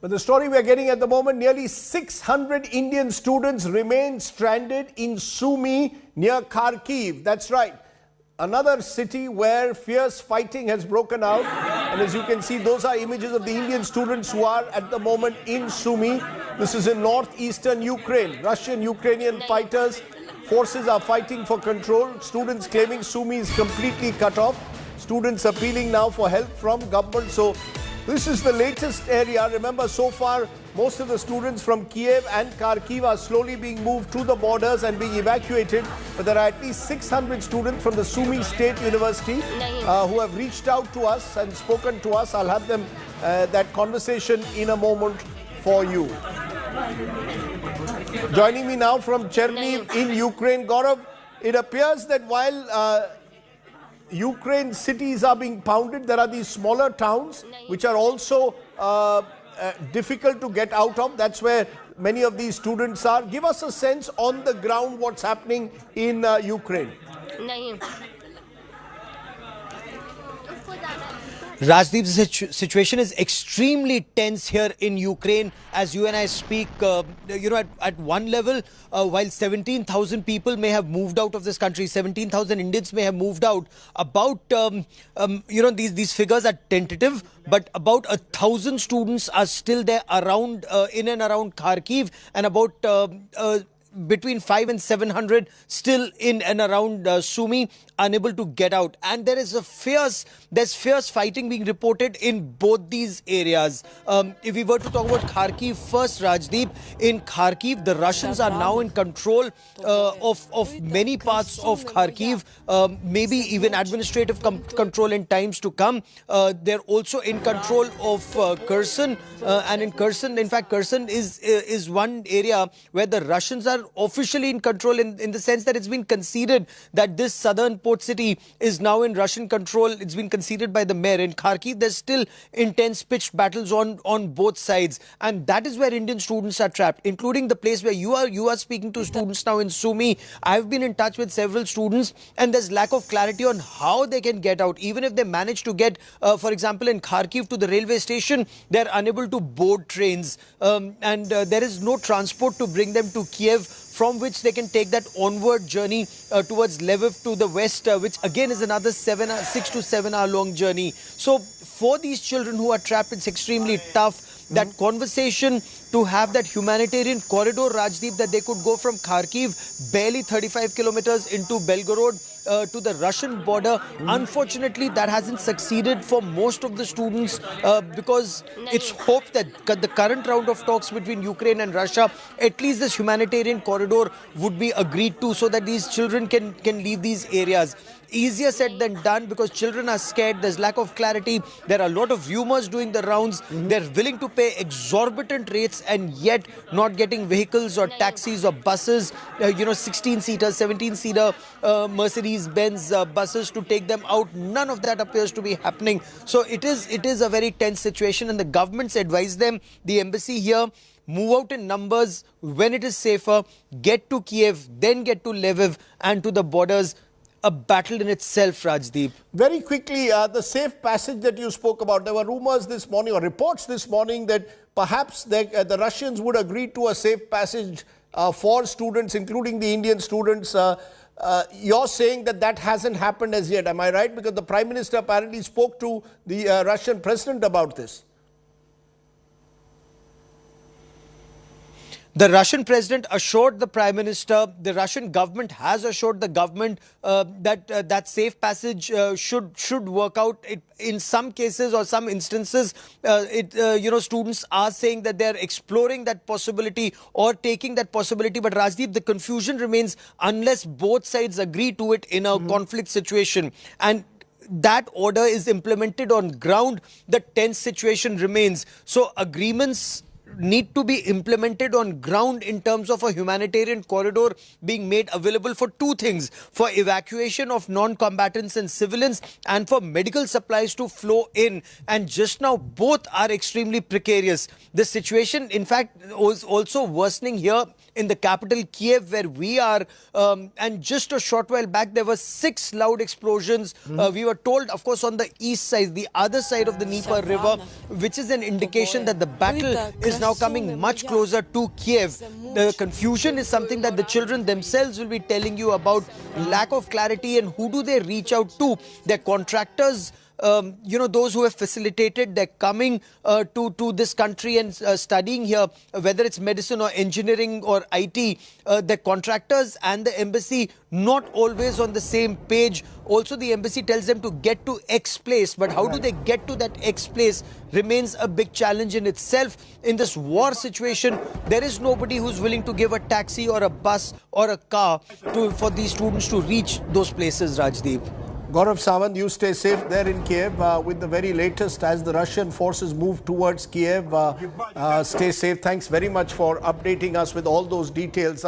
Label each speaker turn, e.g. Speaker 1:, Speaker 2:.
Speaker 1: But the story we are getting at the moment, nearly 600 Indian students remain stranded in Sumy near Kharkiv. That's right. Another city where fierce fighting has broken out. And as you can see, those are images of the Indian students who are at the moment in Sumy. This is in northeastern Ukraine. Russian-Ukrainian forces are fighting for control. Students claiming Sumy is completely cut off. Students appealing now for help from government. So this is the latest area. Remember, so far, most of the students from Kiev and Kharkiv are slowly being moved to the borders and being evacuated. But there are at least 600 students from the Sumy State University who have reached out to us and spoken to us. I'll have them that conversation in a moment for you. Joining me now from Cherniv in Ukraine, Gaurav, it appears that while Ukraine cities are being pounded, there are these smaller towns which are also difficult to get out of. That's where many of these students are. Give us a sense on the ground what's happening in Ukraine.
Speaker 2: Rajdeep, the situation is extremely tense here in Ukraine as you and I speak. At one level, while 17,000 people may have moved out of this country, 17,000 Indians may have moved out, about, these figures are tentative, but about 1,000 students are still there around, in and around Kharkiv, and about between 500 and 700 still in and around Sumy, unable to get out. And there is fierce fighting being reported in both these areas. If we were to talk about Kharkiv first, Rajdeep, in Kharkiv, the Russians are now in control of many parts of Kharkiv, maybe even administrative control in times to come. They're also in control of Kherson, and in Kherson, in fact, Kherson is one area where the Russians are officially in control in the sense that it's been conceded that this southern port city is now in Russian control. It's been conceded by the mayor. In Kharkiv, there's still intense pitched battles on both sides, and that is where Indian students are trapped, including the place where you are speaking to students now in Sumy. I've been in touch with several students, and there's lack of clarity on how they can get out. Even if they manage to get, for example, in Kharkiv to the railway station, they're unable to board trains, and there is no transport to bring them to Kiev, from which they can take that onward journey towards Lviv to the west, which again is another 6 to 7 hour long journey. So for these children who are trapped, it's extremely tough. That conversation to have that humanitarian corridor, Rajdeep, that they could go from Kharkiv, barely 35 kilometers into Belgorod, to the Russian border. Unfortunately, that hasn't succeeded for most of the students because it's hoped that the current round of talks between Ukraine and Russia, at least this humanitarian corridor would be agreed to so that these children can leave these areas. Easier said than done because children are scared. There's lack of clarity. There are a lot of rumors doing the rounds. They're willing to pay exorbitant rates and yet not getting vehicles or taxis or buses, 16-seater, 17-seater Mercedes-Benz buses to take them out. None of that appears to be happening. So it is a very tense situation, and the government's advised them, the embassy here, move out in numbers when it is safer, get to Kiev, then get to Lviv and to the borders. A battle in itself, Rajdeep.
Speaker 1: Very quickly, the safe passage that you spoke about, there were rumors this morning or reports this morning that perhaps the Russians would agree to a safe passage for students, including the Indian students. You're saying that hasn't happened as yet, am I right? Because the Prime Minister apparently spoke to the Russian President about this.
Speaker 2: The Russian president assured the Prime Minister, the Russian government has assured the government that safe passage should work out. In some cases or some instances, students are saying that they're exploring that possibility or taking that possibility. But Rajdeep, the confusion remains unless both sides agree to it in a conflict situation. And that order is implemented on ground, the tense situation remains. So agreements need to be implemented on ground in terms of a humanitarian corridor being made available for two things: for evacuation of non-combatants and civilians and for medical supplies to flow in. And just now, both are extremely precarious. The situation, in fact, was also worsening here in the capital Kiev, where we are. And just a short while back, there were 6 loud explosions. We were told, of course, on the east side, the other side of the Dnieper River, which is an indication that the battle is now coming much closer to Kiev. The confusion is something that the children themselves will be telling you about. Lack of clarity, and who do they reach out to? Their contractors. Those who have facilitated their coming to this country and studying here, whether it's medicine or engineering or IT, the contractors and the embassy not always on the same page. Also, the embassy tells them to get to X place, but how do they get to that X place remains a big challenge in itself. In this war situation, there is nobody who's willing to give a taxi or a bus or a car for these students to reach those places, Rajdeep.
Speaker 1: Gaurav Sawant, you stay safe there in Kiev with the very latest as the Russian forces move towards Kiev. Stay safe. Thanks very much for updating us with all those details.